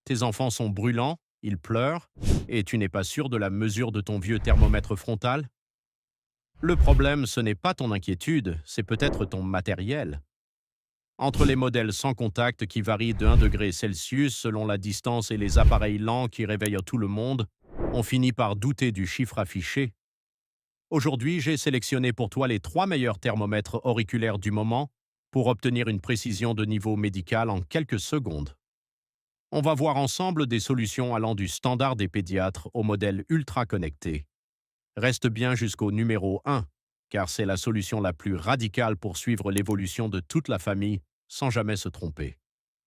Tes enfants sont brûlants, ils pleurent, et tu n'es pas sûr de la mesure de ton vieux thermomètre frontal? Le problème, ce n'est pas ton inquiétude, c'est peut-être ton matériel. Entre les modèles sans contact qui varient de 1 degré Celsius selon la distance et les appareils lents qui réveillent tout le monde, on finit par douter du chiffre affiché. Aujourd'hui, j'ai sélectionné pour toi les 3 meilleurs thermomètres auriculaires du moment pour obtenir une précision de niveau médical en quelques secondes. On va voir ensemble des solutions allant du standard des pédiatres au modèle ultra connecté. Reste bien jusqu'au numéro 1, car c'est la solution la plus radicale pour suivre l'évolution de toute la famille sans jamais se tromper.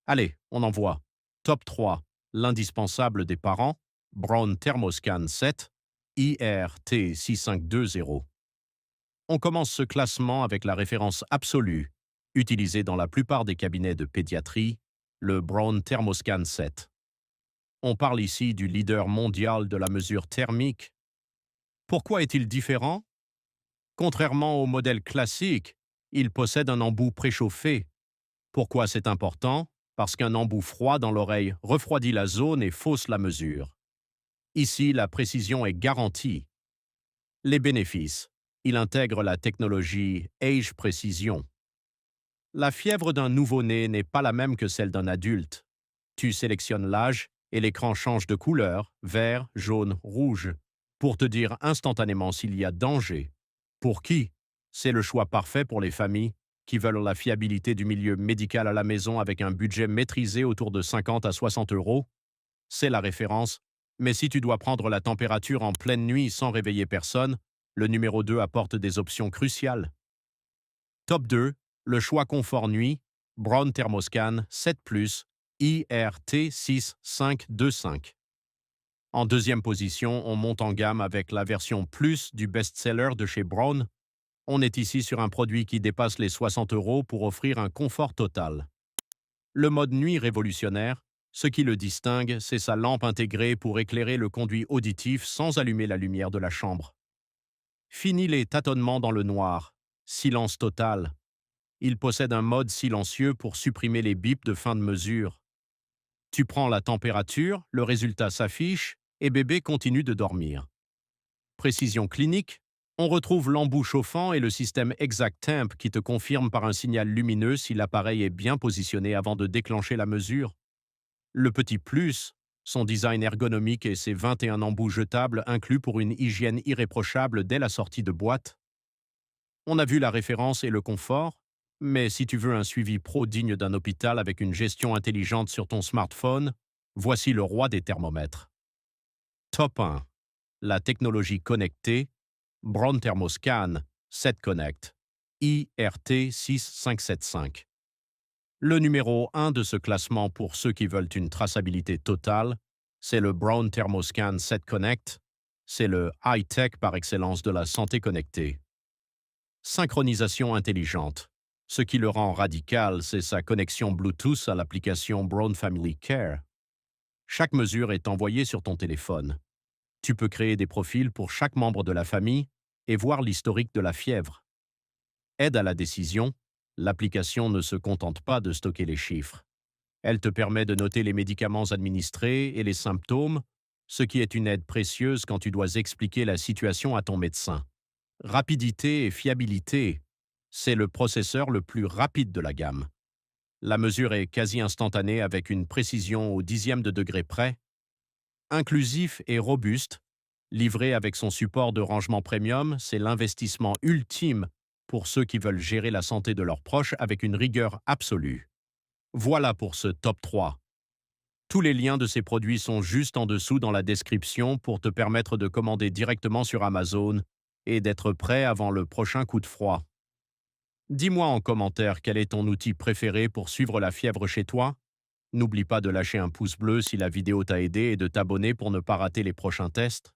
Allez, on envoie. Top 3, l'indispensable des parents, Braun Thermoscan 7, IRT6520. On commence ce classement avec la référence absolue, utilisée dans la plupart des cabinets de pédiatrie, le Braun Thermoscan 7. On parle ici du leader mondial de la mesure thermique. Pourquoi est-il différent? Contrairement au modèle classique, il possède un embout préchauffé. Pourquoi c'est important? Parce qu'un embout froid dans l'oreille refroidit la zone et fausse la mesure. Ici, la précision est garantie. Les bénéfices. Il intègre la technologie Age Precision. La fièvre d'un nouveau-né n'est pas la même que celle d'un adulte. Tu sélectionnes l'âge et l'écran change de couleur, vert, jaune, rouge, pour te dire instantanément s'il y a danger. Pour qui? C'est le choix parfait pour les familles qui veulent la fiabilité du milieu médical à la maison avec un budget maîtrisé autour de 50 à 60 euros. C'est la référence, mais si tu dois prendre la température en pleine nuit sans réveiller personne, le numéro 2 apporte des options cruciales. Top 2, le choix confort nuit, Braun Thermoscan 7 ⁇ IRT6525. En deuxième position, on monte en gamme avec la version Plus du best-seller de chez Braun. On est ici sur un produit qui dépasse les 60 euros pour offrir un confort total. Le mode nuit révolutionnaire, ce qui le distingue, c'est sa lampe intégrée pour éclairer le conduit auditif sans allumer la lumière de la chambre. Fini les tâtonnements dans le noir. Silence total. Il possède un mode silencieux pour supprimer les bips de fin de mesure. Tu prends la température, le résultat s'affiche et bébé continue de dormir. Précision clinique, on retrouve l'embout chauffant et le système Exact Temp qui te confirme par un signal lumineux si l'appareil est bien positionné avant de déclencher la mesure. Le petit plus, son design ergonomique et ses 21 embouts jetables inclus pour une hygiène irréprochable dès la sortie de boîte. On a vu la référence et le confort, mais si tu veux un suivi pro digne d'un hôpital avec une gestion intelligente sur ton smartphone, voici le roi des thermomètres. Top 1. La technologie connectée, Braun Thermoscan 7 Connect, IRT6575. Le numéro 1 de ce classement pour ceux qui veulent une traçabilité totale, c'est le Braun Thermoscan 7 Connect. C'est le high-tech par excellence de la santé connectée. Synchronisation intelligente. Ce qui le rend radical, c'est sa connexion Bluetooth à l'application Braun Family Care. Chaque mesure est envoyée sur ton téléphone. Tu peux créer des profils pour chaque membre de la famille et voir l'historique de la fièvre. Aide à la décision, l'application ne se contente pas de stocker les chiffres. Elle te permet de noter les médicaments administrés et les symptômes, ce qui est une aide précieuse quand tu dois expliquer la situation à ton médecin. Rapidité et fiabilité, c'est le processeur le plus rapide de la gamme. La mesure est quasi instantanée avec une précision au dixième de degré près. Inclusif et robuste, livré avec son support de rangement premium, c'est l'investissement ultime pour ceux qui veulent gérer la santé de leurs proches avec une rigueur absolue. Voilà pour ce top 3. Tous les liens de ces produits sont juste en dessous dans la description pour te permettre de commander directement sur Amazon et d'être prêt avant le prochain coup de froid. Dis-moi en commentaire quel est ton outil préféré pour suivre la fièvre chez toi. N'oublie pas de lâcher un pouce bleu si la vidéo t'a aidé et de t'abonner pour ne pas rater les prochains tests.